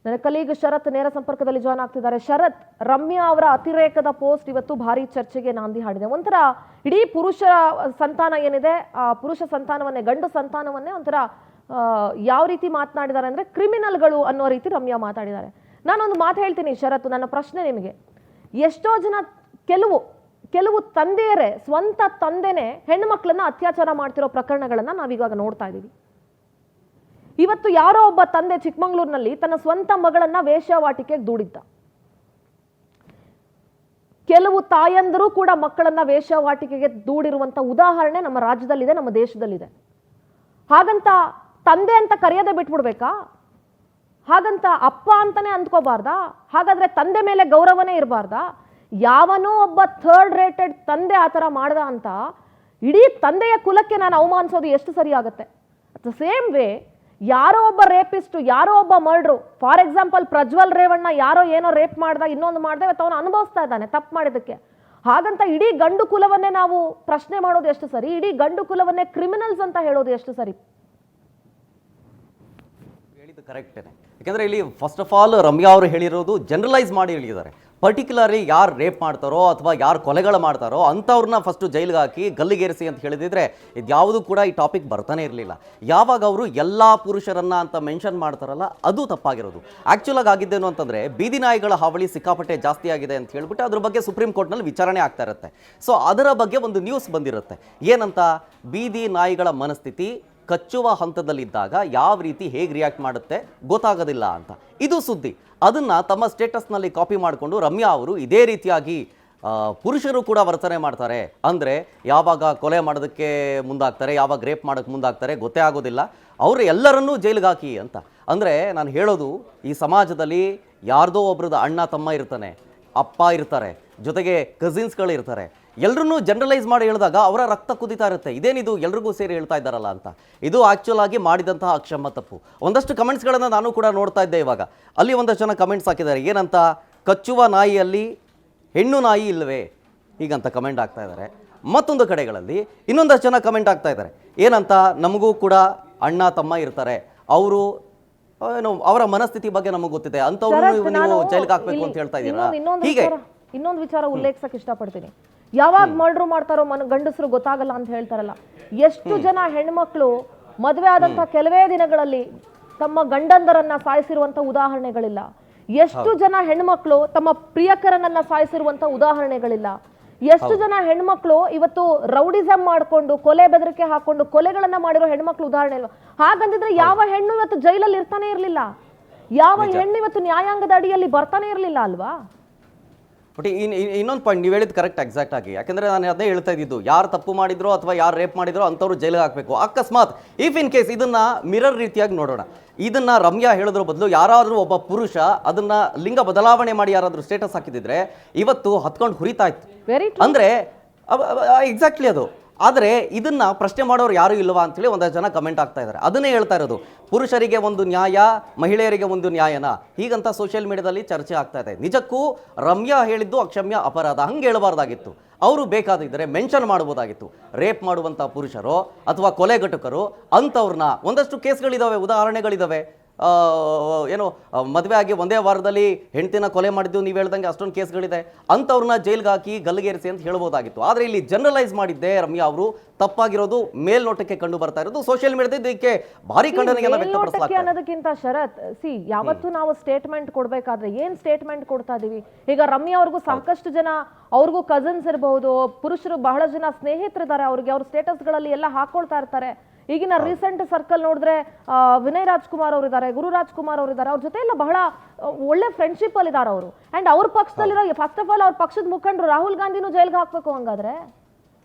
ನನ್ನ ಕಲೀಗ್ ಶರತ್ ನೇರ ಸಂಪರ್ಕದಲ್ಲಿ ಜಾಯ್ನ್ ಆಗ್ತಿದ್ದಾರೆ. ಶರತ್, ರಮ್ಯಾ ಅವರ ಅತಿರೇಕದ ಪೋಸ್ಟ್ ಇವತ್ತು ಭಾರಿ ಚರ್ಚೆಗೆ ನಾಂದಿ ಹಾಡಿದೆ. ಒಂಥರ ಇಡೀ ಪುರುಷ ಸಂತಾನ ಏನಿದೆ, ಆ ಪುರುಷ ಸಂತಾನವನ್ನೇ, ಗಂಡು ಸಂತಾನವನ್ನೇ ಒಂಥರ ಯಾವ ರೀತಿ ಮಾತನಾಡಿದ್ದಾರೆ ಅಂದ್ರೆ ಕ್ರಿಮಿನಲ್ಗಳು ಅನ್ನೋ ರೀತಿ ರಮ್ಯಾ ಮಾತಾಡಿದ್ದಾರೆ. ನಾನೊಂದು ಮಾತು ಹೇಳ್ತೀನಿ ಶರತ್, ನನ್ನ ಪ್ರಶ್ನೆ ನಿಮಗೆ. ಎಷ್ಟೋ ಜನ, ಕೆಲವು ತಂದೆಯರೇ, ಸ್ವಂತ ತಂದೆನೇ ಹೆಣ್ಣು ಮಕ್ಕಳನ್ನ ಅತ್ಯಾಚಾರ ಮಾಡ್ತಿರೋ ಪ್ರಕರಣಗಳನ್ನ ನಾವೀಗ ನೋಡ್ತಾ ಇದ್ದೀವಿ. ಇವತ್ತು ಯಾರೋ ಒಬ್ಬ ತಂದೆ ಚಿಕ್ಕಮಂಗ್ಳೂರಿನಲ್ಲಿ ತನ್ನ ಸ್ವಂತ ಮಗಳನ್ನ ವೇಶ್ಯಾವಾಟಿಕೆಗೆ ದೂಡಿದ್ದ. ಕೆಲವು ತಾಯಂದರು ಕೂಡ ಮಕ್ಕಳನ್ನ ವೇಶ್ಯಾವಾಟಿಕೆಗೆ ದೂಡಿರುವಂತ ಉದಾಹರಣೆ ನಮ್ಮ ರಾಜ್ಯದಲ್ಲಿದೆ, ನಮ್ಮ ದೇಶದಲ್ಲಿದೆ. ಹಾಗಂತ ತಂದೆ ಅಂತ ಕರೆಯದೆ ಬಿಟ್ಬಿಡ್ಬೇಕಾ? ಹಾಗಂತ ಅಪ್ಪ ಅಂತಾನೆ ಅಂದ್ಕೋಬಾರ್ದಾ? ಹಾಗಾದ್ರೆ ತಂದೆ ಮೇಲೆ ಗೌರವನೇ ಇರಬಾರ್ದಾ? ಯಾವನೋ ಒಬ್ಬ ಥರ್ಡ್ ರೇಟೆಡ್ ತಂದೆ ಆ ಥರ ಮಾಡ್ದ ಅಂತ ಇಡೀ ತಂದೆಯ ಕುಲಕ್ಕೆ ನಾನು ಅವಮಾನಿಸೋದು ಎಷ್ಟು ಸರಿ ಆಗುತ್ತೆ? ದ ಸೇಮ್ ವೇ ಯಾರೋ ಒಬ್ಬ ರೇಪಿಸ್ಟು, ಯಾರೋ ಒಬ್ಬ murder, for example Prajwal Revanna ಯಾರೋ ಏನೋ ರೇಪ್ ಮಾಡ್ದ, ಇನ್ನೊಂದು ಮಾಡ್ದೆ, ಇವತ್ತು ಅವನು ಅನುಭವಿಸ್ತಾ ಇದ್ದಾನೆ ತಪ್ಪು ಮಾಡಿದ್ದಕ್ಕೆ. ಹಾಗಂತ ಇಡೀ ಗಂಡು ಕುಲವನ್ನೇ ನಾವು ಪ್ರಶ್ನೆ ಮಾಡೋದು ಎಷ್ಟು ಸರಿ? ಇಡೀ ಗಂಡು ಕುಲವನ್ನೇ ಕ್ರಿಮಿನಲ್ಸ್ ಅಂತ ಹೇಳೋದು ಎಷ್ಟು ಸರಿ? ಹೇಳಿದ್ದು ಕರೆಕ್ಟೇನೆ. ಯಾಕೆಂದರೆ ಇಲ್ಲಿ ಫಸ್ಟ್ ಆಫ್ ಆಲ್ ರಮ್ಯಾ ಅವರು ಹೇಳಿರೋದು ಜನರಲೈಸ್ ಮಾಡಿ ಹೇಳಿದ್ದಾರೆ. ಪರ್ಟಿಕ್ಯುಲರ್ಲಿ ಯಾರು ರೇಪ್ ಮಾಡ್ತಾರೋ ಅಥವಾ ಯಾರು ಕೊಲೆಗಳು ಮಾಡ್ತಾರೋ ಅಂಥವ್ರನ್ನ ಫಸ್ಟು ಜೈಲಿಗೆ ಹಾಕಿ ಗಲ್ಲಿಗೇರಿಸಿ ಅಂತ ಹೇಳಿದಿದ್ರೆ ಇದ್ಯಾವುದು ಕೂಡ ಈ ಟಾಪಿಕ್ ಬರ್ತಾನೆ ಇರಲಿಲ್ಲ. ಯಾವಾಗ ಅವರು ಎಲ್ಲ ಪುರುಷರನ್ನ ಅಂತ ಮೆನ್ಷನ್ ಮಾಡ್ತಾರಲ್ಲ, ಅದು ತಪ್ಪಾಗಿರೋದು. ಆ್ಯಕ್ಚುಲಾಗಿ ಆಗಿದ್ದೇನು ಅಂತಂದರೆ ಬೀದಿ ನಾಯಿಗಳ ಹಾವಳಿ ಸಿಕ್ಕಾಪಟ್ಟೆ ಜಾಸ್ತಿ ಆಗಿದೆ ಅಂತ ಹೇಳ್ಬಿಟ್ಟು ಅದ್ರ ಬಗ್ಗೆ ಸುಪ್ರೀಂ ಕೋರ್ಟ್ನಲ್ಲಿ ವಿಚಾರಣೆ ಆಗ್ತಾ ಇರುತ್ತೆ. ಸೊ ಅದರ ಬಗ್ಗೆ ಒಂದು ನ್ಯೂಸ್ ಬಂದಿರುತ್ತೆ. ಏನಂತ? ಬೀದಿ ನಾಯಿಗಳ ಮನಸ್ಥಿತಿ ಕಚ್ಚುವ ಹಂತದಲ್ಲಿದ್ದಾಗ ಯಾವ ರೀತಿ ಹೇಗೆ ರಿಯಾಕ್ಟ್ ಮಾಡುತ್ತೆ ಗೊತ್ತಾಗೋದಿಲ್ಲ ಅಂತ. ಇದು ಸುದ್ದಿ. ಅದನ್ನು ತಮ್ಮ ಸ್ಟೇಟಸ್ನಲ್ಲಿ ಕಾಪಿ ಮಾಡಿಕೊಂಡು ರಮ್ಯಾ ಅವರು ಇದೇ ರೀತಿಯಾಗಿ ಪುರುಷರು ಕೂಡ ವರ್ತನೆ ಮಾಡ್ತಾರೆ. ಅಂದರೆ ಯಾವಾಗ ಕೊಲೆ ಮಾಡೋದಕ್ಕೆ ಮುಂದಾಗ್ತಾರೆ, ಯಾವಾಗ ರೇಪ್ ಮಾಡೋಕ್ಕೆ ಮುಂದಾಗ್ತಾರೆ ಗೊತ್ತೇ ಆಗೋದಿಲ್ಲ, ಅವರು ಎಲ್ಲರನ್ನೂ ಜೈಲಿಗೆ ಹಾಕಿ ಅಂತ. ಅಂದರೆ ನಾನು ಹೇಳೋದು, ಈ ಸಮಾಜದಲ್ಲಿ ಯಾರ್ದೋ ಒಬ್ರದ್ದು ಅಣ್ಣ ತಮ್ಮ ಇರ್ತಾನೆ, ಅಪ್ಪ ಇರ್ತಾರೆ, ಜೊತೆಗೆ ಕಸಿನ್ಸ್ಗಳು ಇರ್ತಾರೆ. ಎಲ್ಲರನ್ನೂ ಜನರಲೈಸ್ ಮಾಡಿ ಹೇಳಿದಾಗ ಅವರ ರಕ್ತ ಕುದಿತಾ ಇರುತ್ತೆ. ಇದೇನಿದು ಎಲ್ರಿಗೂ ಸೇರಿ ಹೇಳ್ತಾ ಇದ್ದಾರಲ್ಲ ಅಂತ. ಇದು ಆ್ಯಕ್ಚುಲ್ ಆಗಿ ಮಾಡಿದಂತಹ ಅಕ್ಷಮ ತಪ್ಪು. ಒಂದಷ್ಟು ಕಮೆಂಟ್ಸ್ಗಳನ್ನು ನಾನು ಕೂಡ ನೋಡ್ತಾ ಇದ್ದೆ ಇವಾಗ. ಅಲ್ಲಿ ಒಂದಷ್ಟು ಜನ ಕಮೆಂಟ್ಸ್ ಹಾಕಿದ್ದಾರೆ. ಏನಂತ? ಕಚ್ಚುವ ನಾಯಿಯಲ್ಲಿ ಹೆಣ್ಣು ನಾಯಿ ಇಲ್ಲವೇ? ಹೀಗಂತ ಕಮೆಂಟ್ ಆಗ್ತಾ ಇದ್ದಾರೆ. ಮತ್ತೊಂದು ಕಡೆಗಳಲ್ಲಿ ಇನ್ನೊಂದಷ್ಟು ಜನ ಕಮೆಂಟ್ ಆಗ್ತಾ ಇದ್ದಾರೆ. ಏನಂತ, ನಮಗೂ ಕೂಡ ಅಣ್ಣ ತಮ್ಮ ಇರ್ತಾರೆ, ಅವರು ಏನು ಅವರ ಮನಸ್ಥಿತಿ ಬಗ್ಗೆ ನಮಗೆ ಗೊತ್ತಿದೆ, ಅಂತವ್ರು ನೀವು ಜೈಲಿಗೆ ಹಾಕ್ಬೇಕು ಅಂತ ಹೇಳ್ತಾ ಇದ್ದೀರಾ. ಹೀಗೆ ಇನ್ನೊಂದು ವಿಚಾರ ಉಲ್ಲೇಖಿಸಕ್ಕೆ ಇಷ್ಟಪಡ್ತೀನಿ. ಯಾವಾಗ ಮರ್ಡರ್ ಮಾಡ್ತಾರೋ ಗಂಡಸರು ಗೊತ್ತಾಗಲ್ಲ ಅಂತ ಹೇಳ್ತಾರಲ್ಲ, ಎಷ್ಟು ಜನ ಹೆಣ್ಮಕ್ಳು ಮದುವೆ ಆದಂತ ಕೆಲವೇ ದಿನಗಳಲ್ಲಿ ತಮ್ಮ ಗಂಡಂದರನ್ನ ಸಾಯಿಸಿರುವಂತ ಉದಾಹರಣೆಗಳಿಲ್ಲ. ಎಷ್ಟು ಜನ ಹೆಣ್ಮಕ್ಳು ತಮ್ಮ ಪ್ರಿಯಕರನನ್ನ ಸಾಯಿಸಿರುವಂತ ಉದಾಹರಣೆಗಳಿಲ್ಲ. ಎಷ್ಟು ಜನ ಹೆಣ್ಮಕ್ಳು ಇವತ್ತು ರೌಡಿಸಂ ಮಾಡ್ಕೊಂಡು ಕೊಲೆ ಬೆದರಿಕೆ ಹಾಕೊಂಡು ಕೊಲೆಗಳನ್ನ ಮಾಡಿರೋ ಹೆಣ್ಮಕ್ಳು ಉದಾಹರಣೆ ಇಲ್ವಾ? ಹಾಗಂದಿದ್ರೆ ಯಾವ ಹೆಣ್ಣು ಇವತ್ತು ಜೈಲಲ್ಲಿ ಇರ್ತಾನೆ ಇರ್ಲಿಲ್ಲ, ಯಾವ ಹೆಣ್ಣು ಇವತ್ತು ನ್ಯಾಯಾಂಗದ ಅಡಿಯಲ್ಲಿ ಬರ್ತಾನೆ ಇರ್ಲಿಲ್ಲ ಅಲ್ವಾ? ಬಟ್ ಇನ್ನೊಂದು ಪಾಯಿಂಟ್ ನೀವು ಹೇಳಿದ್ದು ಕರೆಕ್ಟ್, ಎಕ್ಸಾಕ್ಟ್ ಆಗಿ. ಯಾಕಂದ್ರೆ ನಾನು ಅದೇ ಹೇಳ್ತಾ ಇದ್ದಿದ್ದು, ಯಾರು ತಪ್ಪು ಮಾಡಿದ್ರು ಅಥವಾ ಯಾರು ರೇಪ್ ಮಾಡಿದ್ರು ಅಂಥವ್ರು ಜೈಲಿಗೆ ಹಾಕಬೇಕು. ಅಕಸ್ಮಾತ್ ಇಫ್ ಇನ್ ಕೇಸ್ ಇದನ್ನ ಮಿರರ್ ರೀತಿಯಾಗಿ ನೋಡೋಣ, ಇದನ್ನ ರಮ್ಯಾ ಹೇಳೋದ್ರ ಬದಲು ಯಾರಾದರೂ ಒಬ್ಬ ಪುರುಷ ಅದನ್ನ ಲಿಂಗ ಬದಲಾವಣೆ ಮಾಡಿ ಯಾರಾದರೂ ಸ್ಟೇಟಸ್ ಹಾಕಿದಿದ್ರೆ ಇವತ್ತು ಹತ್ಕೊಂಡು ಹುರಿತಾ ಇತ್ತು. ಅಂದ್ರೆ ಎಕ್ಸಾಕ್ಟ್ಲಿ ಅದು. ಆದರೆ ಇದನ್ನ ಪ್ರಶ್ನೆ ಮಾಡೋರು ಯಾರು ಇಲ್ವಾ ಅಂತೇಳಿ ಒಂದಷ್ಟು ಜನ ಕಮೆಂಟ್ ಆಗ್ತಾ ಇದ್ದಾರೆ. ಅದನ್ನೇ ಹೇಳ್ತಾ ಇರೋದು, ಪುರುಷರಿಗೆ ಒಂದು ನ್ಯಾಯ, ಮಹಿಳೆಯರಿಗೆ ಒಂದು ನ್ಯಾಯನ, ಹೀಗಂತ ಸೋಷಿಯಲ್ ಮೀಡಿಯಾದಲ್ಲಿ ಚರ್ಚೆ ಆಗ್ತಾ ಇದೆ. ನಿಜಕ್ಕೂ ರಮ್ಯಾ ಹೇಳಿದ್ದು ಅಕ್ಷಮ್ಯ ಅಪರಾಧ, ಹಂಗೆ ಹೇಳಬಾರ್ದಾಗಿತ್ತು. ಅವರು ಬೇಕಾದಿದ್ದರೆ ಮೆನ್ಷನ್ ಮಾಡ್ಬೋದಾಗಿತ್ತು. ರೇಪ್ ಮಾಡುವಂಥ ಪುರುಷರು ಅಥವಾ ಕೊಲೆಗಟುಕರು ಅಂಥವ್ರನ್ನ ಒಂದಷ್ಟು ಕೇಸ್ಗಳಿದ್ದಾವೆ, ಉದಾಹರಣೆಗಳಿದ್ದಾವೆ. ಏನು ಮದುವೆ ಆಗಿ ಒಂದೇ ವಾರದಲ್ಲಿ ಹೆಂಡತಿನ ಕೊಲೆ ಮಾಡಿದ್ದು ನೀವು ಹೇಳ್ದಂಗೆ ಅಷ್ಟೊಂದು ಕೇಸ್ಗಳಿದೆ. ಅಂಥವ್ರನ್ನ ಜೈಲ್ಗೆ ಹಾಕಿ ಗಲ್ಲಿಗೇರಿಸಿ ಅಂತ ಹೇಳ್ಬೋದಾಗಿತ್ತು. ಆದರೆ ಇಲ್ಲಿ ಜನರಲೈಸ್ ಮಾಡಿದ್ದೆ ರಮ್ಯಾ ಅವರು, ತಪ್ಪಾಗಿರೋದು ಮೇಲ್ನೋಟಕ್ಕೆ ಕಂಡು ಬರ್ತಾ ಇರೋದು. ಸೋಷಿಯಲ್ ಮೀಡಿಯಾದ ಇದಕ್ಕೆ ಭಾರಿ ಖಂಡನೆಯನ್ನು ವ್ಯಕ್ತಪಡಿಸಲಾಗ್ತದೆ ಅನ್ನೋದಕ್ಕಿಂತ ಶರತ್, ಯಾವತ್ತು ನಾವು ಸ್ಟೇಟ್ಮೆಂಟ್ ಕೊಡ್ಬೇಕಾದ್ರೆ ಏನ್ ಸ್ಟೇಟ್ಮೆಂಟ್ ಕೊಡ್ತಾ ಇದೀವಿ? ಈಗ ರಮ್ಯಾ ಅವ್ರಿಗೂ ಸಾಕಷ್ಟು ಜನ, ಅವ್ರಿಗೂ ಕಸಿನ್ಸ್ ಇರಬಹುದು, ಪುರುಷರು ಬಹಳ ಜನ ಸ್ನೇಹಿತರಿದ್ದಾರೆ, ಅವ್ರಿಗೆ ಅವ್ರ ಸ್ಟೇಟಸ್ಗಳಲ್ಲಿ ಎಲ್ಲ ಹಾಕೊಳ್ತಾ ಇರ್ತಾರೆ. ಈಗಿನ ರೀಸೆಂಟ್ ಸರ್ಕಲ್ ನೋಡಿದ್ರೆ ವಿನಯ್ ರಾಜ್ಕುಮಾರ್ ಅವರು ಇದ್ದಾರೆ, ಗುರು ರಾಜ್ಕುಮಾರ್ ಅವರು ಇದ್ದಾರೆ, ಅವ್ರ ಜೊತೆ ಎಲ್ಲ ಬಹಳ ಒಳ್ಳೆ ಫ್ರೆಂಡ್ಶಿಪ್ ಅಲ್ಲಿ ಇದ್ದಾರೆ ಅವರು. ಅಂಡ್ ಅವ್ರ ಪಕ್ಷದಲ್ಲಿರೋ ಫಸ್ಟ್ ಆಫ್ ಆಲ್ ಅವ್ರ ಪಕ್ಷದ ಮುಖಂಡರು ರಾಹುಲ್ ಗಾಂಧಿನೂ ಜೈಲ್ಗೆ ಹಾಕ್ಬೇಕು. ಹಂಗಾದ್ರೆ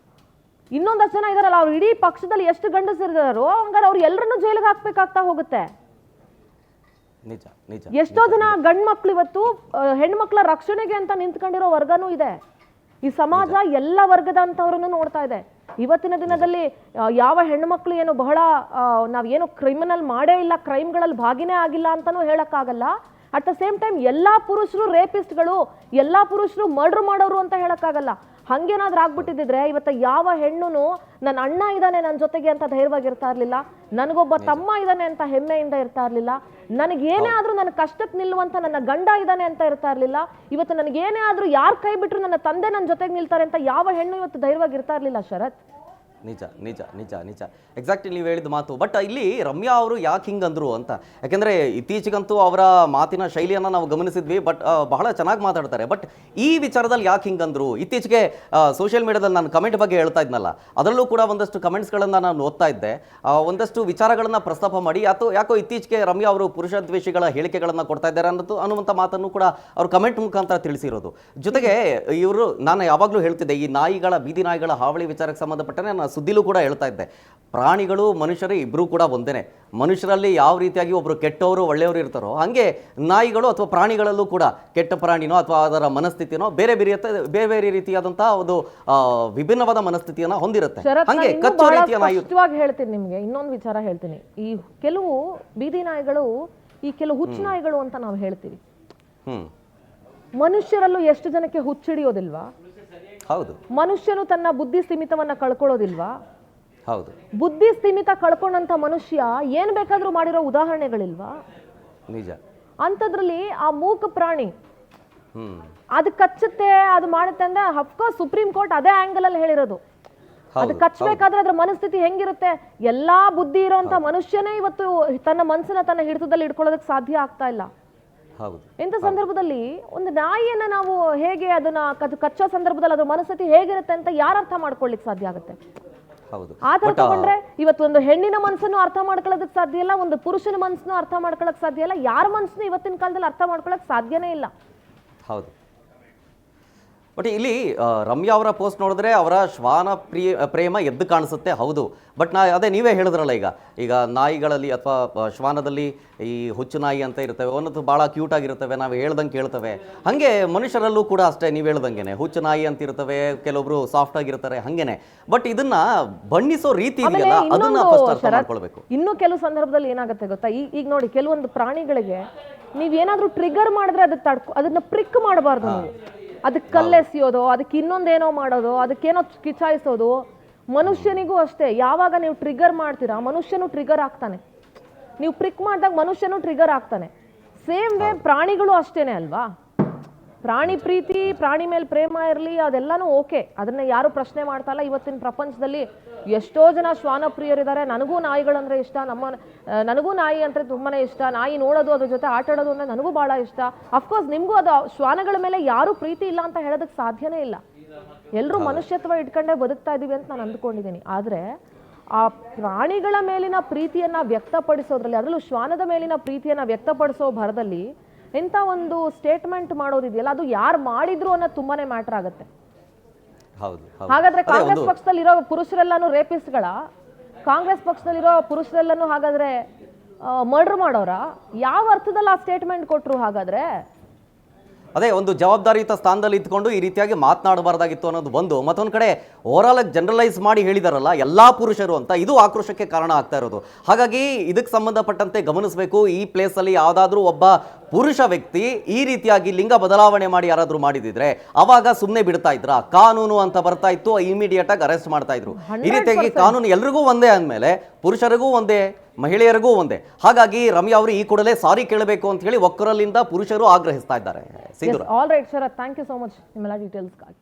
ಇನ್ನೊಂದಷ್ಟು ಜನ ಇದಾರಲ್ಲ, ಅವ್ರು ಇಡೀ ಪಕ್ಷದಲ್ಲಿ ಎಷ್ಟು ಗಂಡಸರಿದಾರೋ ಹಂಗಾರೆ ಅವ್ರು ಎಲ್ಲರನ್ನೂ ಜೈಲಿಗೆ ಹಾಕ್ಬೇಕಾಗ್ತಾ ಹೋಗುತ್ತೆ. ನಿಜ ನಿಜ. ಎಷ್ಟೋ ಜನ ಗಂಡ್ ಮಕ್ಳು ಇವತ್ತು ಹೆಣ್ಮಕ್ಳ ರಕ್ಷಣೆಗೆ ಅಂತ ನಿಂತ್ಕೊಂಡಿರೋ ವರ್ಗನೂ ಇದೆ. ಈ ಸಮಾಜ ಎಲ್ಲ ವರ್ಗದ ಅಂತವ್ರನ್ನು ನೋಡ್ತಾ ಇದೆ. ಇವತ್ತಿನ ದಿನದಲ್ಲಿ ಯಾವ ಹೆಣ್ಮಕ್ಳು ಏನು ಬಹಳ ನಾವೇನು ಕ್ರಿಮಿನಲ್ ಮಾಡೇ ಇಲ್ಲ, ಕ್ರೈಮ್ಗಳಲ್ಲಿ ಭಾಗಿನೇ ಆಗಿಲ್ಲ ಅಂತಾನೂ ಹೇಳಕ್ಕಾಗಲ್ಲ. ಅಟ್ ದ ಸೇಮ್ ಟೈಮ್ ಎಲ್ಲಾ ಪುರುಷರು ರೇಪಿಸ್ಟ್ಗಳು, ಎಲ್ಲಾ ಪುರುಷರು ಮರ್ಡರ್ ಮಾಡೋರು ಅಂತ ಹೇಳಕ್ಕಾಗಲ್ಲ. ಹಂಗೇನಾದ್ರೂ ಆಗ್ಬಿಟ್ಟಿದ್ರೆ ಇವತ್ತು ಯಾವ ಹೆಣ್ಣುನು ನನ್ನ ಅಣ್ಣ ಇದ್ದಾನೆ ನನ್ನ ಜೊತೆಗೆ ಅಂತ ಧೈರ್ಯವಾಗಿರ್ತಾ ಇರ್ಲಿಲ್ಲ, ನನಗೊಬ್ಬ ತಮ್ಮ ಇದ್ದಾನೆ ಅಂತ ಹೆಮ್ಮೆಯಿಂದ ಇರ್ತಾ ಇರ್ಲಿಲ್ಲ, ನನಗೇನೇ ಆದ್ರೂ ನನ್ನ ಕಷ್ಟಕ್ಕೆ ನಿಲ್ಲುವಂತ ನನ್ನ ಗಂಡ ಇದ್ದಾನೆ ಅಂತ ಇರ್ತಾ ಇರ್ಲಿಲ್ಲ. ಇವತ್ತು ನನಗೇನೇ ಆದ್ರೂ ಯಾರು ಕೈ ಬಿಟ್ರು ನನ್ನ ತಂದೆ ನನ್ನ ಜೊತೆಗೆ ನಿಲ್ತಾರೆ ಅಂತ ಯಾವ ಹೆಣ್ಣು ಇವತ್ತು ಧೈರ್ಯವಾಗಿರ್ತಾ ಇರ್ಲಿಲ್ಲ ಶರತ್. ನಿಜ ನಿಜ ನಿಜ ನಿಜ, ಎಕ್ಸಾಕ್ಟ್ಲಿ ನೀವು ಹೇಳಿದ ಮಾತು. ಬಟ್ ಇಲ್ಲಿ ರಮ್ಯಾ ಅವರು ಯಾಕೆ ಹಿಂಗಂದ್ರು ಅಂತ, ಯಾಕೆಂದರೆ ಇತ್ತೀಚೆಗಂತೂ ಅವರ ಮಾತಿನ ಶೈಲಿಯನ್ನು ನಾವು ಗಮನಿಸಿದ್ವಿ. ಬಟ್ ಬಹಳ ಚೆನ್ನಾಗಿ ಮಾತಾಡ್ತಾರೆ. ಬಟ್ ಈ ವಿಚಾರದಲ್ಲಿ ಯಾಕೆ ಹಿಂಗಂದ್ರು, ಇತ್ತೀಚೆಗೆ ಸೋಷಿಯಲ್ ಮೀಡಿಯಾದಲ್ಲಿ ನಾನು ಕಮೆಂಟ್ ಬಗ್ಗೆ ಹೇಳ್ತಾ ಇದ್ನಲ್ಲ, ಅದರಲ್ಲೂ ಕೂಡ ಒಂದಷ್ಟು ಕಮೆಂಟ್ಸ್ಗಳನ್ನು ನಾನು ಓದ್ತಾ ಇದ್ದೆ. ಒಂದಷ್ಟು ವಿಚಾರಗಳನ್ನು ಪ್ರಸ್ತಾಪ ಮಾಡಿ ಯಾಕೋ ಇತ್ತೀಚೆಗೆ ರಮ್ಯಾ ಅವರು ಪುರುಷ ದ್ವೇಷಿಗಳ ಹೇಳಿಕೆಗಳನ್ನು ಕೊಡ್ತಾ ಇದ್ದಾರೆ ಅನ್ನುವಂಥ ಮಾತನ್ನು ಕೂಡ ಅವರು ಕಮೆಂಟ್ ಮುಖಾಂತರ ತಿಳಿಸಿರೋದು. ಜೊತೆಗೆ ಇವರು, ನಾನು ಯಾವಾಗಲೂ ಹೇಳ್ತಿದ್ದೆ, ಈ ನಾಯಿಗಳ, ಬೀದಿ ನಾಯಿಗಳ ಹಾವಳಿ ವಿಚಾರಕ್ಕೆ ಸಂಬಂಧಪಟ್ಟನೆ ನಾನು ಸುದ್ದಿಲೂ ಕೂಡ ಹೇಳ್ತಾ ಇದ್ದೆ, ಪ್ರಾಣಿಗಳು ಮನುಷ್ಯರು ಇಬ್ಬರೂ ಕೂಡ ಒಂದೇನೆ. ಮನುಷ್ಯರಲ್ಲಿ ಯಾವ ರೀತಿಯಾಗಿ ಒಬ್ಬರು ಕೆಟ್ಟವರು ಒಳ್ಳೆಯವರು ಇರ್ತಾರೋ ಹಾಗೆ ನಾಯಿಗಳು ಅಥವಾ ಪ್ರಾಣಿಗಳಲ್ಲೂ ಕೂಡ ಕೆಟ್ಟ ಪ್ರಾಣಿನೋ ಅಥವಾ ಅದರ ಮನಸ್ಥಿತಿನೋ ಬೇರೆ ಬೇರೆ ರೀತಿಯಾದಂತಹ ಒಂದು ವಿಭಿನ್ನವಾದ ಮನಸ್ಥಿತಿಯನ್ನು ಹೊಂದಿರುತ್ತೆ. ಹಾಗೆ ಕಚ್ಚೋ ರೀತಿಯ ನಾಯಿ. ಹೇಳ್ತೀನಿ ನಿಮ್ಗೆ ಇನ್ನೊಂದು ವಿಚಾರ ಹೇಳ್ತೀನಿ. ಈ ಕೆಲವು ಬೀದಿ ನಾಯಿಗಳು, ಈ ಕೆಲವು ಹುಚ್ಚು ನಾಯಿಗಳು ಅಂತ ನಾವು ಹೇಳ್ತೀವಿ. ಮನುಷ್ಯರಲ್ಲೂ ಎಷ್ಟು ಜನಕ್ಕೆ ಹುಚ್ಚಿಡಿಯೋದಿಲ್ವಾ? ಹೌದು. ಮನುಷ್ಯನು ತನ್ನ ಬುದ್ಧಿ ಸ್ಥಿಮಿತವನ್ನ ಕಳ್ಕೊಳ್ಳೋದಿಲ್ವಾ? ಹೌದು. ಬುದ್ಧಿ ಸ್ಥಿಮಿತ ಕಳ್ಕೊಂಡಂತ ಮನುಷ್ಯ ಏನ್ ಬೇಕಾದ್ರೂ ಮಾಡಿರೋ ಉದಾಹರಣೆಗಳಿಲ್ವಾ? ನಿಜ. ಅಂತದ್ರಲ್ಲಿ ಆ ಮೂಕ ಪ್ರಾಣಿ ಅದು ಕಚ್ಚುತ್ತೆ, ಅದು ಮಾಡುತ್ತೆ ಅಂದ್ರೆ ಅಫ್ಕೋರ್ಸ್ ಸುಪ್ರೀಂ ಕೋರ್ಟ್ ಅದೇ ಆಂಗಲ್ ಅಲ್ಲಿ ಹೇಳಿರೋದು. ಅದು ಕಚ್ಚಬೇಕಾದ್ರೆ ಅದ್ರ ಮನಸ್ಥಿತಿ ಹೆಂಗಿರುತ್ತೆ? ಎಲ್ಲಾ ಬುದ್ಧಿ ಇರೋಂತ ಮನುಷ್ಯನೇ ಇವತ್ತು ತನ್ನ ಮನಸ್ಸನ್ನ ತನ್ನ ಹಿಡಿತದಲ್ಲಿ ಇಟ್ಕೊಳ್ಳೋದಕ್ಕೆ ಸಾಧ್ಯ ಆಗ್ತಾ ಇಲ್ಲ. ಇಂಥ ಸಂದರ್ಭದಲ್ಲಿ ಒಂದು ನಾಯಿಯನ್ನ ನಾವು ಹೇಗೆ ಅದನ್ನ ಕಚ್ಚೋ ಸಂದರ್ಭದಲ್ಲಿ ಅದ್ರ ಮನಸ್ಥಿತಿ ಹೇಗಿರುತ್ತೆ ಅಂತ ಯಾರು ಅರ್ಥ ಮಾಡ್ಕೊಳ್ಳಿಕ್ ಸಾಧ್ಯ ಆಗುತ್ತೆ? ಆತರ ತಗೊಂಡ್ರೆ ಇವತ್ತು ಒಂದು ಹೆಣ್ಣಿನ ಮನಸ್ಸನ್ನು ಅರ್ಥ ಮಾಡ್ಕೊಳ್ಳೋದಕ್ಕೆ ಸಾಧ್ಯ ಇಲ್ಲ, ಒಂದು ಪುರುಷನ ಮನಸ್ಸನ್ನು ಅರ್ಥ ಮಾಡ್ಕೊಳ್ಳೋಕೆ ಸಾಧ್ಯ ಇಲ್ಲ, ಯಾರ ಮನಸ್ಸನ್ನು ಇವತ್ತಿನ ಕಾಲದಲ್ಲಿ ಅರ್ಥ ಮಾಡ್ಕೊಳ್ಳೋಕೆ ಸಾಧ್ಯನೇ ಇಲ್ಲ. ಹೌದು. ಬಟ್ ಇಲ್ಲಿ ರಮ್ಯಾ ಅವರ ಪೋಸ್ಟ್ ನೋಡಿದ್ರೆ ಅವರ ಶ್ವಾನ ಪ್ರೇಮ ಎದ್ದು ಕಾಣಿಸುತ್ತೆ. ಹೌದು. ಬಟ್ ಅದೇ ನೀವೇ ಹೇಳಿದ್ರಲ್ಲ, ಈಗ ನಾಯಿಗಳಲ್ಲಿ ಅಥವಾ ಶ್ವಾನದಲ್ಲಿ ಈ ಹುಚ್ಚು ನಾಯಿ ಅಂತ ಇರ್ತವೆ, ಒಂದೊಂದು ಭಾಳ ಕ್ಯೂಟ್ ಆಗಿರ್ತವೆ, ನಾವು ಹೇಳ್ದಂಗೆ ಕೇಳ್ತವೆ. ಹಾಗೆ ಮನುಷ್ಯರಲ್ಲೂ ಕೂಡ ಅಷ್ಟೇ, ನೀವು ಹೇಳ್ದಂಗೆ ಹುಚ್ಚು ನಾಯಿ ಅಂತ ಇರ್ತವೆ, ಕೆಲವೊಬ್ರು ಸಾಫ್ಟ್ ಆಗಿರ್ತಾರೆ, ಹಂಗೇನೆ. ಬಟ್ ಇದನ್ನ ಬಣ್ಣಿಸೋ ರೀತಿ ಇದೆಯಲ್ಲ, ಅದನ್ನ ಫಸ್ಟ್ ಅರ್ಥ ಮಾಡ್ಕೊಳ್ಬೇಕು. ಇನ್ನು ಕೆಲವು ಸಂದರ್ಭದಲ್ಲಿ ಏನಾಗುತ್ತೆ ಗೊತ್ತಾ, ಈಗ ನೋಡಿ, ಕೆಲವೊಂದು ಪ್ರಾಣಿಗಳಿಗೆ ನೀವೇನಾದ್ರೂ ಟ್ರಿಗರ್ ಮಾಡಿದ್ರೆ ಅದನ್ನ ಪ್ರಿಕ್ ಮಾಡಬಾರ್ದು ನೀವು. ಅದಕ್ಕೆ ಕಲ್ಲೆಸೆಯೋದು, ಅದಕ್ಕೆ ಇನ್ನೊಂದೇನೋ ಮಾಡೋದು, ಅದಕ್ಕೇನೋ ಕಿಚಾಯಿಸೋದು. ಮನುಷ್ಯನಿಗೂ ಅಷ್ಟೇ, ಯಾವಾಗ ನೀವು ಟ್ರಿಗರ್ ಮಾಡ್ತೀರಾ ಮನುಷ್ಯನು ಟ್ರಿಗರ್ ಆಗ್ತಾನೆ. ನೀವು ಪ್ರಿಕ್ ಮಾಡಿದಾಗ ಮನುಷ್ಯನು ಟ್ರಿಗರ್ ಆಗ್ತಾನೆ. ಸೇಮ್ ವೇ ಪ್ರಾಣಿಗಳು ಅಷ್ಟೇನೆ ಅಲ್ವಾ? ಪ್ರಾಣಿ ಪ್ರೀತಿ, ಪ್ರಾಣಿ ಮೇಲೆ ಪ್ರೇಮ ಇರಲಿ, ಅದೆಲ್ಲನೂ ಓಕೆ, ಅದನ್ನ ಯಾರು ಪ್ರಶ್ನೆ ಮಾಡ್ತಾ ಇಲ್ಲ. ಇವತ್ತಿನ ಪ್ರಪಂಚದಲ್ಲಿ ಎಷ್ಟೋ ಜನ ಶ್ವಾನ ಪ್ರಿಯರಿದ್ದಾರೆ. ನನಗೂ ನಾಯಿಗಳಂದ್ರೆ ಇಷ್ಟ, ನನಗೂ ನಾಯಿ ಅಂದ್ರೆ ತುಂಬಾನೇ ಇಷ್ಟ. ನಾಯಿ ನೋಡೋದು, ಅದ್ರ ಜೊತೆ ಆಟ ಆಡೋದು ಅಂದ್ರೆ ನನಗೂ ಬಹಳ ಇಷ್ಟ. ಅಫ್ಕೋರ್ಸ್ ನಿಮಗೂ ಅದು ಶ್ವಾನಗಳ ಮೇಲೆ ಯಾರು ಪ್ರೀತಿ ಇಲ್ಲ ಅಂತ ಹೇಳೋದಕ್ಕೆ ಸಾಧ್ಯನೇ ಇಲ್ಲ. ಎಲ್ಲರೂ ಮನುಷ್ಯತ್ವ ಇಟ್ಕೊಂಡೇ ಬದುಕ್ತಾ ಇದೀವಿ ಅಂತ ನಾನು ಅಂದ್ಕೊಂಡಿದ್ದೀನಿ. ಆದರೆ ಆ ಪ್ರಾಣಿಗಳ ಮೇಲಿನ ಪ್ರೀತಿಯನ್ನ ವ್ಯಕ್ತಪಡಿಸೋದ್ರಲ್ಲಿ, ಅದರಲ್ಲೂ ಶ್ವಾನದ ಮೇಲಿನ ಪ್ರೀತಿಯನ್ನ ವ್ಯಕ್ತಪಡಿಸೋ ಭರದಲ್ಲಿ ಇಂಥ ಒಂದು ಸ್ಟೇಟ್ಮೆಂಟ್ ಮಾಡೋದಿದೆಯಲ್ಲ, ಅದು ಯಾರು ಮಾಡಿದ್ರು ಅನ್ನೋದು ತುಂಬಾನೇ ಮ್ಯಾಟರ್ ಆಗುತ್ತೆ. ಹಾಗಾದ್ರೆ ಕಾಂಗ್ರೆಸ್ ಪಕ್ಷದಲ್ಲಿರೋ ಪುರುಷರೆಲ್ಲಾನು ರೇಪಿಸ್ಟ್ಗಳ? ಕಾಂಗ್ರೆಸ್ ಪಕ್ಷದಲ್ಲಿರೋ ಪುರುಷರೆಲ್ಲಾನು ಹಾಗಾದ್ರೆ ಮರ್ಡರ್ ಮಾಡೋರ? ಯಾವ ಅರ್ಥದಲ್ಲಿ ಆ ಸ್ಟೇಟ್ಮೆಂಟ್ ಕೊಟ್ರು ಹಾಗಾದ್ರೆ? ಅದೇ ಒಂದು ಜವಾಬ್ದಾರಿಯುತ ಸ್ಥಾನದಲ್ಲಿ ಇದ್ಕೊಂಡು ಈ ರೀತಿಯಾಗಿ ಮಾತನಾಡಬಾರ್ದಾಗಿತ್ತು ಅನ್ನೋದು ಒಂದು. ಮತ್ತೊಂದು ಕಡೆ ಓವರಾಲ್ ಆಗಿ ಜನರಲೈಸ್ ಮಾಡಿ ಹೇಳಿದಾರಲ್ಲ ಎಲ್ಲಾ ಪುರುಷರು ಅಂತ, ಇದು ಆಕ್ರೋಶಕ್ಕೆ ಕಾರಣ ಆಗ್ತಾ ಇರೋದು. ಹಾಗಾಗಿ ಇದಕ್ಕೆ ಸಂಬಂಧಪಟ್ಟಂತೆ ಗಮನಿಸಬೇಕು. ಈ ಪ್ಲೇಸ್ ಅಲ್ಲಿ ಯಾವ್ದಾದ್ರೂ ಒಬ್ಬ ಪುರುಷ ವ್ಯಕ್ತಿ ಈ ರೀತಿಯಾಗಿ ಲಿಂಗ ಬದಲಾವಣೆ ಮಾಡಿ ಯಾರಾದ್ರೂ ಮಾಡಿದಿದ್ರೆ ಅವಾಗ ಸುಮ್ಮನೆ ಬಿಡ್ತಾ ಇದ್ರ? ಕಾನೂನು ಅಂತ ಬರ್ತಾ ಇತ್ತು, ಇಮಿಡಿಯೇಟ್ ಆಗಿ ಅರೆಸ್ಟ್ ಮಾಡ್ತಾ ಇದ್ರು. ಈ ರೀತಿಯಾಗಿ ಕಾನೂನು ಎಲ್ರಿಗೂ ಒಂದೇ ಅಂದಮೇಲೆ ಪುರುಷರಿಗೂ ಒಂದೇ, ಮಹಿಳೆಯರಿಗೂ ಒಂದೇ. ಹಾಗಾಗಿ ರಮ್ಯಾ ಅವರು ಈ ಕೂಡಲೇ ಸಾರಿ ಕೇಳಬೇಕು ಅಂತ ಹೇಳಿ ಒಕ್ಕರಲ್ಲಿಂದ ಪುರುಷರು ಆಗ್ರಹಿಸ್ತಾ ಇದ್ದಾರೆ. All right sir, thank you so much ನಿಮ್ಮೆಲ್ಲ ಡೀಟೇಲ್ಸ್ಗಾಗಿ.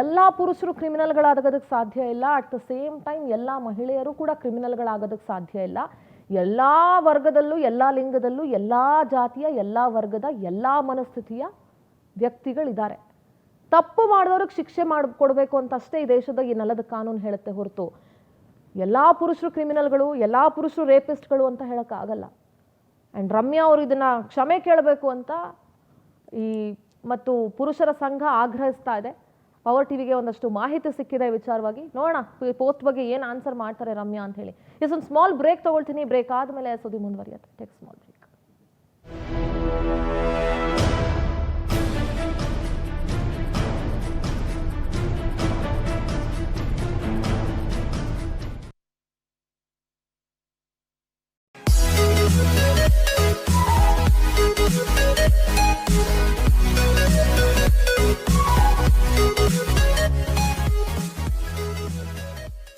ಎಲ್ಲ ಪುರುಷರು ಕ್ರಿಮಿನಲ್ಗಳಾಗೋದಕ್ಕೆ ಸಾಧ್ಯ ಇಲ್ಲ. ಅಟ್ ದ ಸೇಮ್ ಟೈಮ್ ಎಲ್ಲ ಮಹಿಳೆಯರು ಕೂಡ ಕ್ರಿಮಿನಲ್ಗಳಾಗೋದಕ್ಕೆ ಸಾಧ್ಯ ಇಲ್ಲ. ಎಲ್ಲ ವರ್ಗದಲ್ಲೂ, ಎಲ್ಲ ಲಿಂಗದಲ್ಲೂ, ಎಲ್ಲ ಜಾತಿಯ, ಎಲ್ಲ ವರ್ಗದ, ಎಲ್ಲ ಮನಸ್ಥಿತಿಯ ವ್ಯಕ್ತಿಗಳಿದ್ದಾರೆ. ತಪ್ಪು ಮಾಡಿದವ್ರಿಗೆ ಶಿಕ್ಷೆ ಕೊಡಬೇಕು ಅಂತ ಅಷ್ಟೇ ಈ ದೇಶದ ಈ ನೆಲದ ಕಾನೂನು ಹೇಳುತ್ತೆ ಹೊರತು ಎಲ್ಲ ಪುರುಷರು ಕ್ರಿಮಿನಲ್ಗಳು, ಎಲ್ಲ ಪುರುಷರು ರೇಪಿಸ್ಟ್ಗಳು ಅಂತ ಹೇಳೋಕ್ಕಾಗಲ್ಲ. ಆ್ಯಂಡ್ ರಮ್ಯಾ ಅವರು ಇದನ್ನು ಕ್ಷಮೆ ಕೇಳಬೇಕು ಅಂತ ಮತ್ತು ಪುರುಷರ ಸಂಘ ಆಗ್ರಹಿಸ್ತಾ ಇದೆ. ಪವರ್ ಟಿವಿಗೆ ಒಂದಷ್ಟು ಮಾಹಿತಿ ಸಿಕ್ಕಿದೆ ವಿಚಾರವಾಗಿ. ನೋಡೋಣ ಪೋಸ್ಟ್ ಬಗ್ಗೆ ಏನು ಆನ್ಸರ್ ಮಾಡ್ತಾರೆ ರಮ್ಯಾ ಅಂತ ಹೇಳಿ. ಒಂದು ಸ್ಮಾಲ್ ಬ್ರೇಕ್ ತಗೊಳ್ತೀನಿ. ಬ್ರೇಕ್ ಆದಮೇಲೆ ಸುದ್ದಿ ಮುಂದುವರಿಯುತ್ತೆ. Take small break.